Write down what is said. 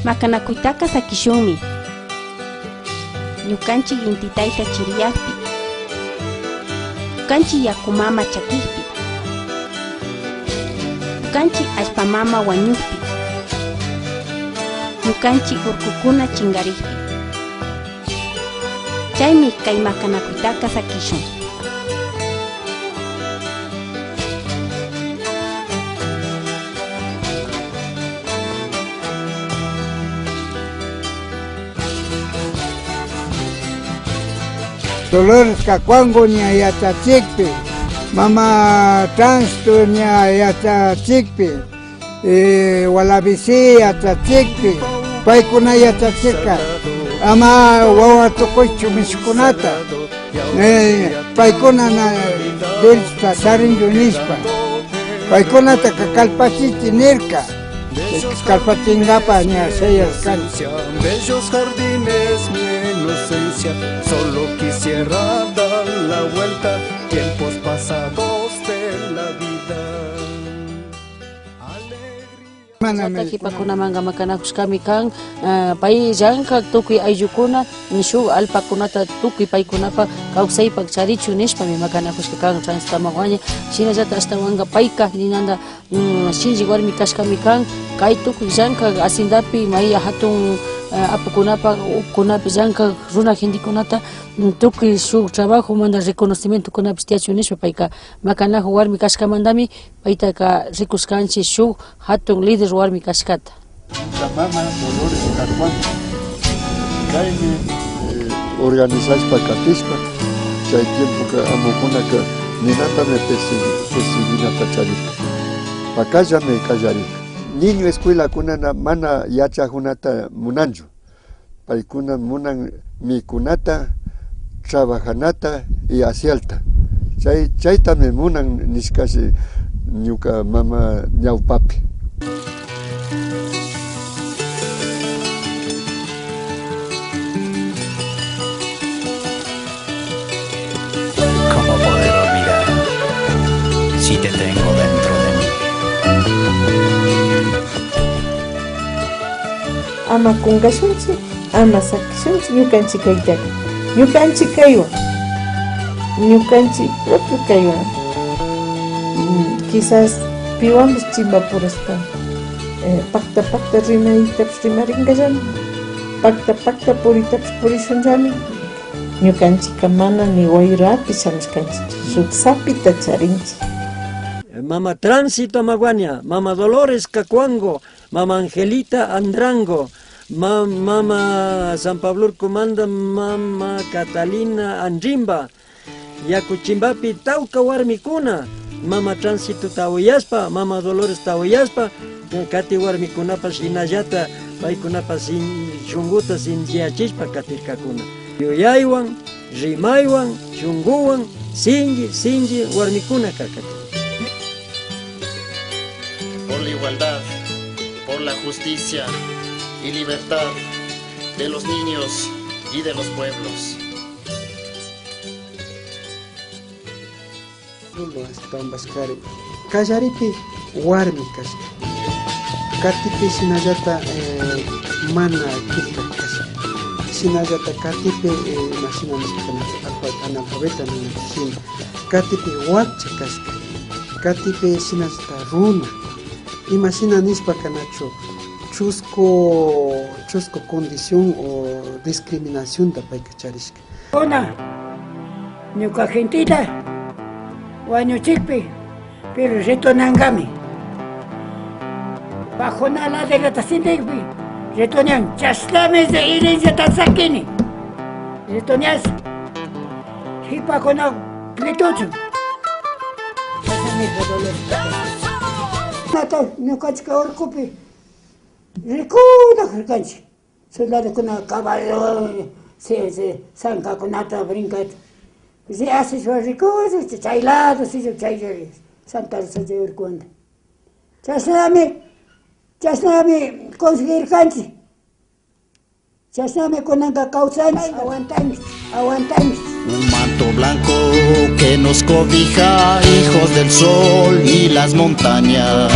Makanakuytaka sakishunmi. Ñukanchik intitayta chiriyakpi. Ñukanchik yakumama chakikpi. Ñukanchik allpamama wañukpi. Ñukanchik urkukuna chingarikpi. Chaymi kay makanakuytaka sakishun. Dolores Cacuango ña yachachikpi, mama Transto ña yachachikpi, Walabisi yachachikpi, paykuna yachachika, ama wawa tukuchu mishkunata, paykuna na dulce sarinju nispa, paykunata kalpachichi nirka, kalpachingapa ña seyas kancha. Bellos jardines, mi inocencia, solo quisiera dar la vuelta, tiempos pasados de la vida. Takipakuna manga makanakushkami kan pay llanka tukuy ayllukuna nishu alpakunata tukuy paykunapa kawsaypak charichu nishpami makanakushka kan transtamawaña shinallata ashtawanka payka ninanda shinchi warmi kashkami kan kay tukuy llanka haciendapi maya hatun apukunapa upkunapi llanka runa gendikunata tukuy shuk trabajo manda reconocimiento kunapish tiachu nishpa payka makanaku warmi kashkamandami paytaka rikushkanchik shuk hatun líder warmi kashkata. Mama Dolores Cacuango kaymi organizashpa katishpa chay tiempoka amukunaka ninatame percibinata charishpa pakallame kallarika niño escuela kunana mana yachajunata munanchu paykuna munan mikunata trabajanata y asialta chaytame munan nishkashi ñuka mama ñawpapi. ¿Cómo poder olvidar si te tengo dentro de mí? Ama kunkashunchik, ama sakishunchik ñukanchik kaytaka. Ñukanchik kaywan. Ñukanchik propio kaywan. Quizás piwanpas chimpapuraspa pakta rimaytapish rimarinqallami. Pakta puritapish purishunllami. Ñukanchikka mana ni wayrapi shamushkanchik. Shuk sapita charinchik. Mama Tránsito Amaguaña, Mama Dolores Cacuango, Mama Angelita Andrango, Mama San Pablo Comanda, Mama Catalina Andrimba, Yakuchimbapi Tauca Warmicuna, Mama Tránsito Tauyaspa, Mama Dolores Tauyaspa, Kati Warmicunapa Shinayata, Paikunapa sin Shunguta sin Jiachishpa Katirkakuna. Yuyaywan, Rimaywan, Shunguwan, Sinji, Warmicuna Kakati. Por la igualdad, por la justicia y libertad de los niños y de los pueblos. Kallaripi warmi kashka, katipi shinallata mana kika kashka, shinallata katipi mashina analfabeta nishina, katipi wakcha kashka, katipi shinallata runa. Imagina nispa kanacho chusco condición o discriminación da payka charishka. Una ñuka gentita wañuchikpi pero retonangami. Bajo la ladera tasindepi retoñan chaslames de herencia tansakini. Retoñas hipakona plituchu. Ñukanchika urkupi rikuna karkanchik soldadokuna caballo sankakunata brincata si asishpa rikush chaylata chayllari Santa Rosa de Urcuanda chashnami conseguirkanchik chashnami kunanka kawsanchik aguantaymish. Un manto blanco que nos cobija, hijos del sol y las montañas.